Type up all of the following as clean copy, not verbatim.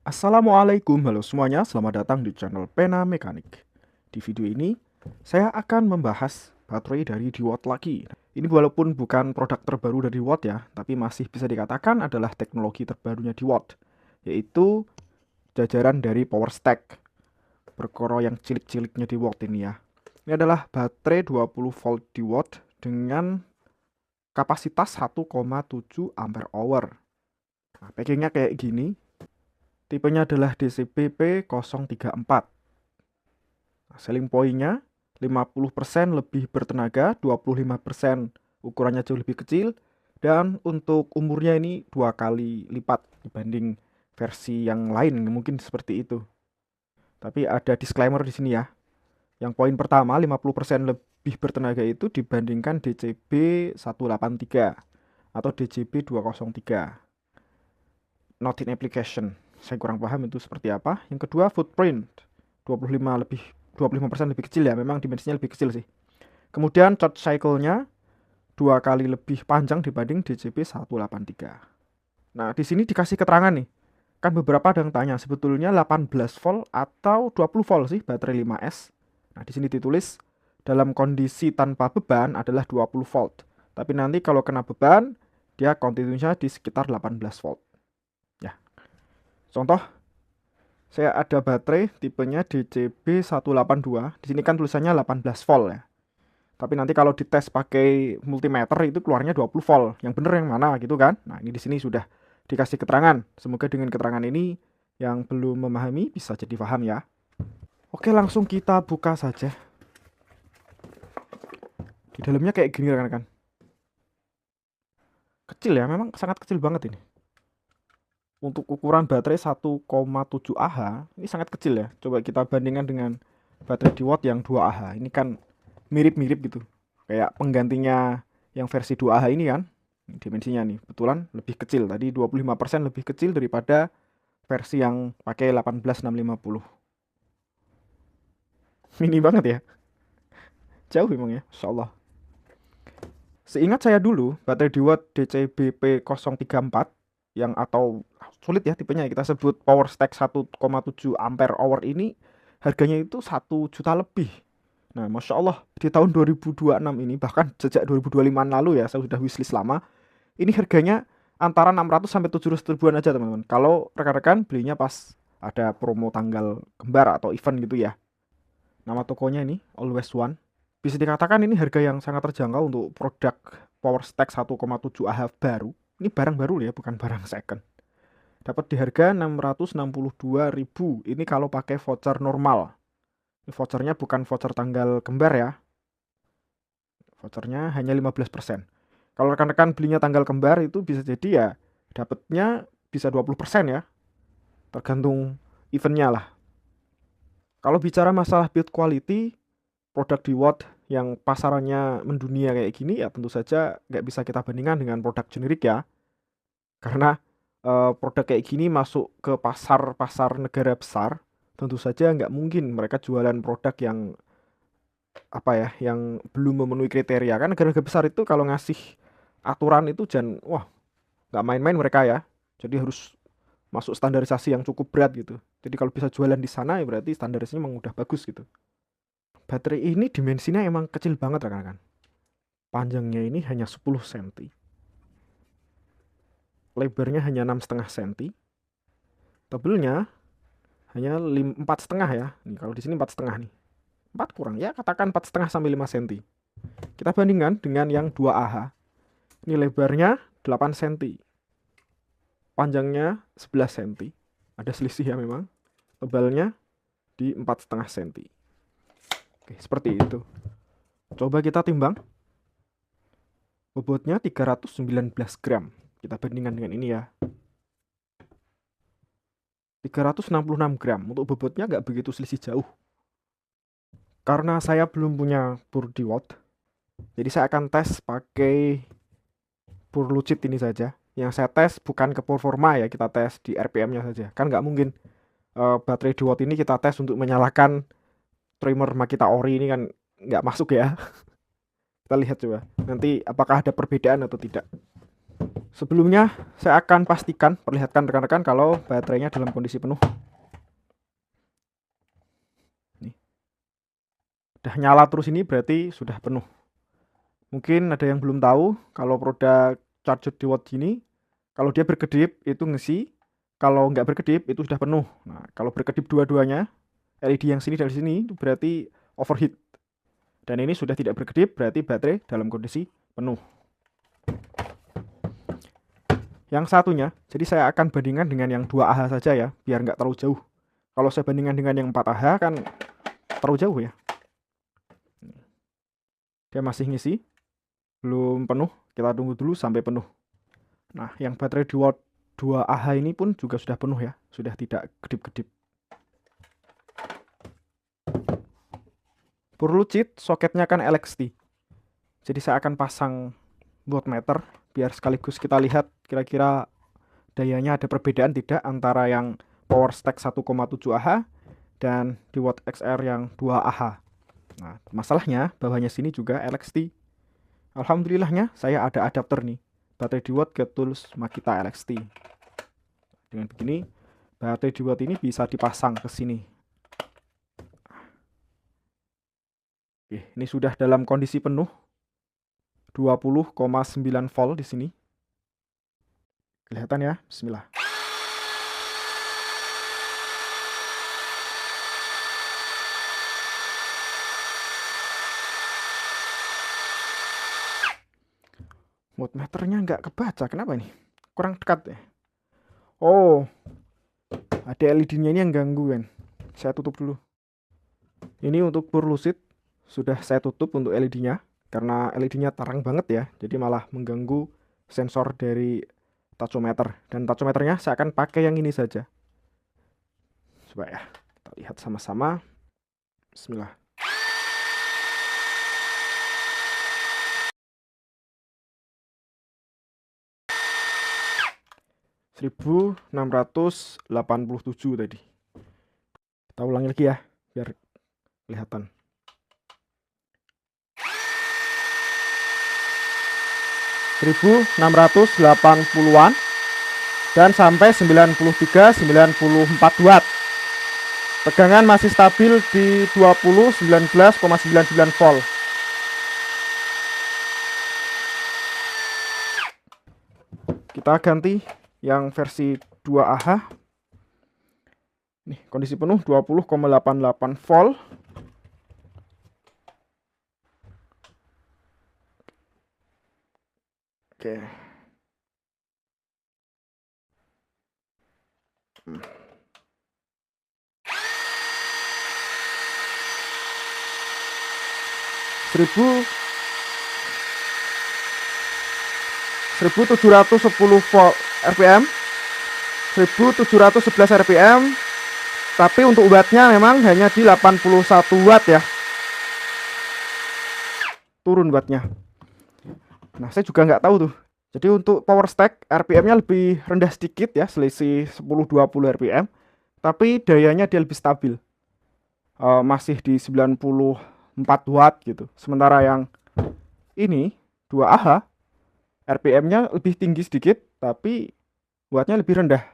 Assalamualaikum, halo semuanya, selamat datang di channel Pena Mekanik. Di video ini, saya akan membahas baterai dari DeWatt lagi. Ini walaupun bukan produk terbaru dari DeWatt ya, tapi masih bisa dikatakan adalah teknologi terbarunya DeWatt, yaitu jajaran dari Power Stack. Perkara yang cilik-ciliknya DeWatt ini ya. Ini adalah baterai 20 volt DeWatt dengan kapasitas 1,7 ampere hour. Nah, packingnya kayak gini. Tipenya adalah DCBP034. Selling point-nya 50% lebih bertenaga, 25% ukurannya jauh lebih kecil, dan untuk umurnya ini 2 kali lipat dibanding versi yang lain, mungkin seperti itu. Tapi ada disclaimer di sini ya. Yang poin pertama, 50% lebih bertenaga itu dibandingkan DCB183 atau DCB203. Not in application. Saya kurang paham itu seperti apa. Yang kedua, footprint 25% lebih kecil ya, memang dimensinya lebih kecil sih. Kemudian charge cycle-nya 2 kali lebih panjang dibanding DCB 183. Nah, di sini dikasih keterangan nih. Kan beberapa ada yang tanya, sebetulnya 18 volt atau 20 volt sih baterai 5S. Nah, di sini ditulis dalam kondisi tanpa beban adalah 20 volt. Tapi nanti kalau kena beban, dia kontinusinya di sekitar 18 volt. Contoh, saya ada baterai tipenya DCB182. Di sini kan tulisannya 18 volt ya. Tapi nanti kalau dites pakai multimeter itu keluarnya 20 volt. Yang bener yang mana gitu kan? Nah, ini di sini sudah dikasih keterangan. Semoga dengan keterangan ini yang belum memahami bisa jadi paham ya. Oke, langsung kita buka saja. Di dalamnya kayak gini rekan-rekan. Kecil ya, memang sangat kecil banget ini. Untuk ukuran baterai 1,7 Ah ini sangat kecil ya. Coba kita bandingkan dengan baterai DeWatt yang 2 Ah. Ini kan mirip-mirip gitu. Kayak penggantinya yang versi 2 Ah ini kan. Dimensinya nih, betulan lebih kecil. Tadi 25% lebih kecil daripada versi yang pakai 18650. Mini banget ya. Jauh memang ya, Masya Allah. Seingat saya dulu, baterai DeWatt DCBP034 yang atau sulit ya tipenya kita sebut Power Stack 1,7 ampere hour ini harganya itu 1 juta lebih. Nah, Masya Allah, di tahun 2026 ini, bahkan sejak 2025 lalu ya, saya sudah wishlist lama, ini harganya antara 600 sampai 700 ribuan aja teman-teman. Kalau rekan-rekan belinya pas ada promo tanggal kembar atau event gitu ya. Nama tokonya ini, Always One. Bisa dikatakan ini harga yang sangat terjangkau untuk produk Power Stack 1,7 Ah baru. Ini barang baru ya, bukan barang second. Dapat di harga 662.000. Ini kalau pakai voucher normal. Ini vouchernya bukan voucher tanggal kembar ya. Vouchernya hanya 15%. Kalau rekan-rekan belinya tanggal kembar itu bisa jadi ya dapatnya bisa 20% ya. Tergantung eventnya lah. Kalau bicara masalah build quality, produk DeWatt yang pasarannya mendunia kayak gini ya tentu saja nggak bisa kita bandingkan dengan produk generik ya. Karena produk kayak gini masuk ke pasar-pasar negara besar, tentu saja nggak mungkin mereka jualan produk yang apa ya, yang belum memenuhi kriteria. Kan negara-negara besar itu kalau ngasih aturan itu jangan, wah nggak main-main mereka ya. Jadi harus masuk standarisasi yang cukup berat gitu. Jadi kalau bisa jualan di sana ya berarti standarisasinya memang udah bagus gitu. Baterai ini dimensinya emang kecil banget rekan-rekan. Panjangnya ini hanya 10 cm. Lebarnya hanya 6,5 cm. Tebelnya hanya 4,5 ya. Nih kalau di sini 4,5 nih. 4 kurang ya, katakan 4,5 sampai 5 cm. Kita bandingkan dengan yang 2 Ah. Ini lebarnya 8 cm. Panjangnya 11 cm. Ada selisih ya memang. Tebalnya di 4,5 cm. Oke, seperti itu. Coba kita timbang. Bobotnya 319 gram. Kita bandingkan dengan ini ya. 366 gram. Untuk bobotnya nggak begitu selisih jauh. Karena saya belum punya bor DeWatt, jadi saya akan tes pakai bor lucid ini saja. Yang saya tes bukan ke performa ya, kita tes di RPM-nya saja. Kan nggak mungkin baterai DeWatt ini kita tes untuk menyalakan trimmer Makita Ori ini kan nggak masuk ya. Kita lihat coba nanti apakah ada perbedaan atau tidak. Sebelumnya saya akan pastikan, perlihatkan rekan-rekan kalau baterainya dalam kondisi penuh. Nih. Udah nyala terus, ini berarti sudah penuh. Mungkin ada yang belum tahu kalau produk charger di watt ini, kalau dia berkedip itu ngisi, kalau nggak berkedip itu sudah penuh. Nah, kalau berkedip dua-duanya, LED yang sini dan sini itu berarti overheat. Dan ini sudah tidak berkedip, berarti baterai dalam kondisi penuh. Yang satunya, jadi saya akan bandingkan dengan yang 2Ah saja ya, biar nggak terlalu jauh. Kalau saya bandingkan dengan yang 4Ah kan terlalu jauh ya. Dia masih ngisi, belum penuh, kita tunggu dulu sampai penuh. Nah, yang baterai di watt 2Ah ini pun juga sudah penuh ya, sudah tidak kedip-kedip. Perlu cheat, soketnya kan LXT. Jadi saya akan pasang wattmeter biar sekaligus kita lihat kira-kira dayanya ada perbedaan tidak antara yang power stack 1,7Ah dan di watt XR yang 2Ah. Nah, masalahnya bawahnya sini juga LXT. Alhamdulillahnya saya ada adapter nih, baterai di watt ke tools Makita LXT. Dengan begini, baterai di watt ini bisa dipasang ke sini. Oke, ini sudah dalam kondisi penuh. 20,9 volt di sini. Kelihatan ya? Bismillah. Voltmeternya nggak kebaca, kenapa ini? Kurang dekat ya. Oh, ada LED-nya ini yang ganggu kan. Saya tutup dulu. Ini untuk pur lucid sudah saya tutup untuk LED-nya karena LED-nya terang banget ya. Jadi malah mengganggu sensor dari tachometer. Dan tachometernya saya akan pakai yang ini saja. Coba ya, kita lihat sama-sama. Bismillah. (1687) tadi. Kita ulangi lagi ya, biar kelihatan. 1680-an dan sampai 93-94 watt. Tegangan masih stabil di 19,99 volt. Kita ganti yang versi 2Ah. Nih, kondisi penuh 20,88 volt. Oke. Seribu 1710 volt RPM, 1711 RPM, tapi untuk wattnya memang hanya di 81 watt ya, turun wattnya. Nah, saya juga nggak tahu tuh. Jadi untuk power stack RPM-nya lebih rendah sedikit ya, selisih 10-20 RPM, tapi dayanya dia lebih stabil, masih di 94 watt gitu. Sementara yang ini 2Ah RPM-nya lebih tinggi sedikit, tapi wattnya lebih rendah.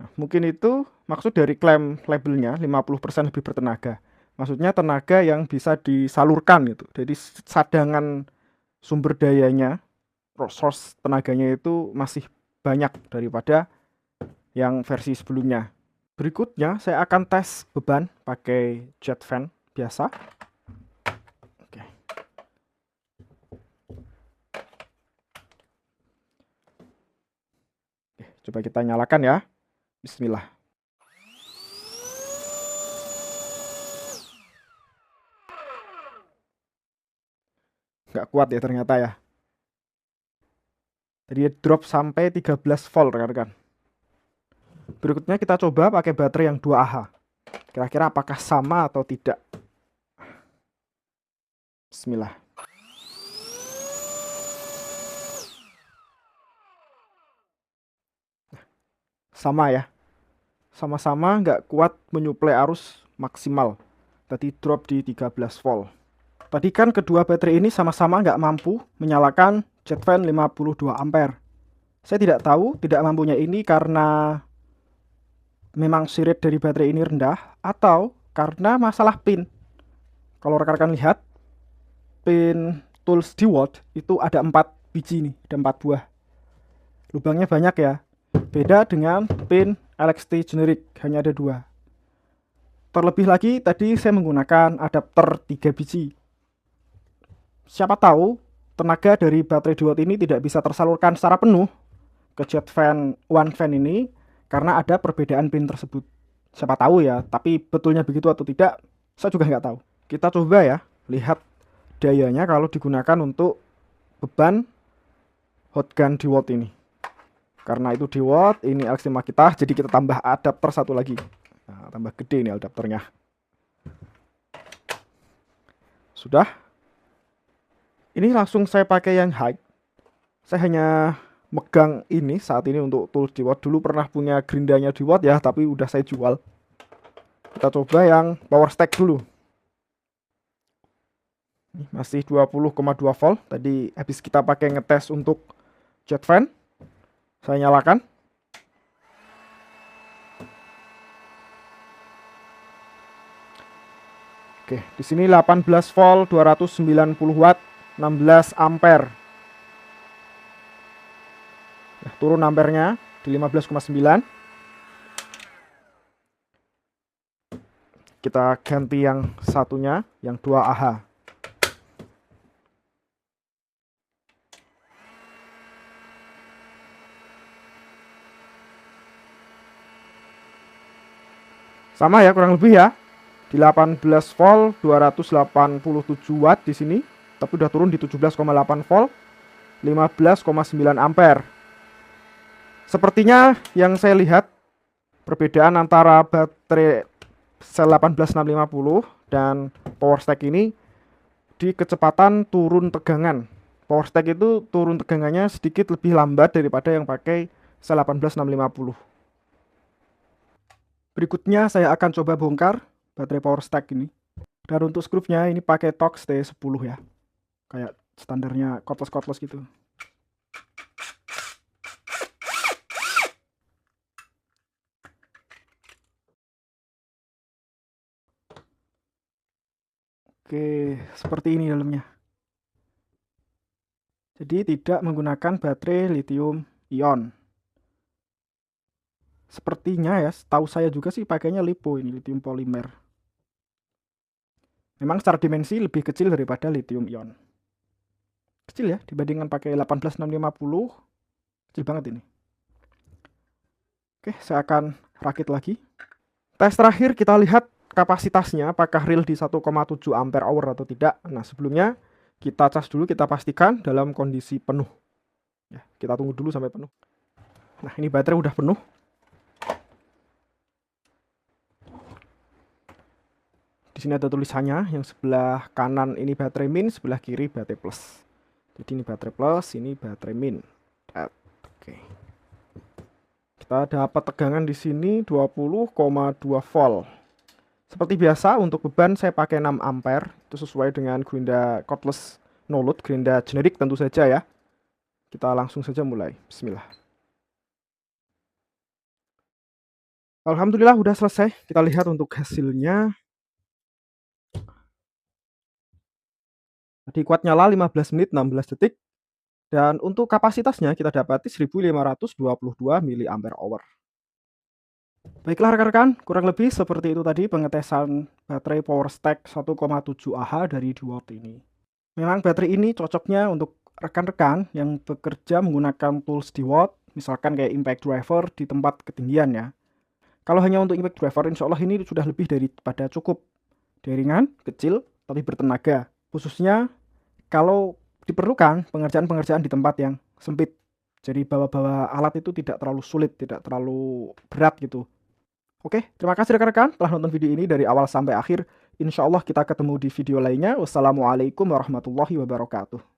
Nah, mungkin itu maksud dari klaim labelnya 50% lebih bertenaga. Maksudnya tenaga yang bisa disalurkan gitu. Jadi cadangan sumber dayanya, source tenaganya itu masih banyak daripada yang versi sebelumnya. Berikutnya saya akan tes beban pakai jet fan biasa. Oke. Coba kita nyalakan ya. Bismillah. Nggak kuat ya ternyata ya. Jadi drop sampai 13 volt rekan-rekan. Berikutnya kita coba pakai baterai yang 2Ah. Kira-kira apakah sama atau tidak? Bismillah. Sama ya. Sama-sama nggak kuat menyuplai arus maksimal. Tadi drop di 13 volt. Tadi kan kedua baterai ini sama-sama nggak mampu menyalakan jet fan 52 ampere. Saya tidak tahu, tidak mampunya ini karena memang sirit dari baterai ini rendah atau karena masalah pin. Kalau rekan-rekan lihat, pin tools di watt itu ada 4 biji nih, ada 4 buah. Lubangnya banyak ya. Beda dengan pin LXT generic, hanya ada 2. Terlebih lagi tadi saya menggunakan adapter 3 biji. Siapa tahu tenaga dari baterai watt ini tidak bisa tersalurkan secara penuh ke jet fan one fan ini karena ada perbedaan pin tersebut. Siapa tahu ya, tapi betulnya begitu atau tidak, saya juga nggak tahu. Kita coba ya, lihat dayanya kalau digunakan untuk beban hot gun di watt ini. Karena itu di watt, ini LXT Makita, jadi kita tambah adapter satu lagi. Nah, tambah gede ini adapternya. Sudah. Ini langsung saya pakai yang high. Saya hanya megang ini saat ini untuk tools di watt. Dulu pernah punya gerindanya di watt ya, tapi udah saya jual. Kita coba yang power stack dulu. Ini masih 20,2 volt. Tadi habis kita pakai ngetes untuk jet fan. Saya nyalakan. Oke, di sini 18 volt, 290 watt, 16 ampere. Nah, turun ampernya di 15,9. Kita ganti yang satunya, yang 2AH. Sama ya, kurang lebih ya. Di 18 volt, 287 watt di sini, tapi udah turun di 17,8 volt, 15,9 ampere. Sepertinya yang saya lihat perbedaan antara baterai sel 18650 dan power stack ini di kecepatan turun tegangan. Power stack itu turun tegangannya sedikit lebih lambat daripada yang pakai sel 18650. Berikutnya saya akan coba bongkar baterai power stack ini. Dan untuk skrunya ini pakai Torx T10 ya. Kayak standarnya cordless gitu. Oke, seperti ini dalamnya. Jadi tidak menggunakan baterai lithium ion. Sepertinya ya, setahu saya juga sih pakainya LiPo ini, lithium polimer. Memang secara dimensi lebih kecil daripada lithium ion. Kecil ya, dibandingkan pakai 18650. Kecil banget ini. Oke, saya akan rakit lagi. Tes terakhir kita lihat kapasitasnya, apakah real di 1,7 ampere hour atau tidak. Nah, sebelumnya kita cas dulu, kita pastikan dalam kondisi penuh. Ya, kita tunggu dulu sampai penuh. Nah, ini baterai udah penuh. Di sini ada tulisannya, yang sebelah kanan ini baterai min, sebelah kiri baterai plus. Jadi ini baterai plus, ini baterai min. Oke. Kita dapat tegangan di sini 20,2 volt. Seperti biasa untuk beban saya pakai 6 ampere, itu sesuai dengan gerinda cordless no load, gerinda generik tentu saja ya. Kita langsung saja mulai. Bismillah. Alhamdulillah udah selesai. Kita lihat untuk hasilnya. Tadi kuat nyala 15 menit 16 detik. Dan untuk kapasitasnya kita dapati 1522 mAh. Baiklah rekan-rekan, kurang lebih seperti itu tadi pengetesan baterai power stack 1,7 Ah dari DeWalt ini. Memang baterai ini cocoknya untuk rekan-rekan yang bekerja menggunakan tools DeWalt, misalkan kayak impact driver di tempat ketinggian ya. Kalau hanya untuk impact driver, insya Allah ini sudah lebih daripada cukup. Dia ringan, kecil, tapi bertenaga. Khususnya kalau diperlukan pengerjaan-pengerjaan di tempat yang sempit. Jadi bawa-bawa alat itu tidak terlalu sulit, tidak terlalu berat gitu. Oke, terima kasih rekan-rekan telah nonton video ini dari awal sampai akhir. Insya Allah kita ketemu di video lainnya. Wassalamualaikum warahmatullahi wabarakatuh.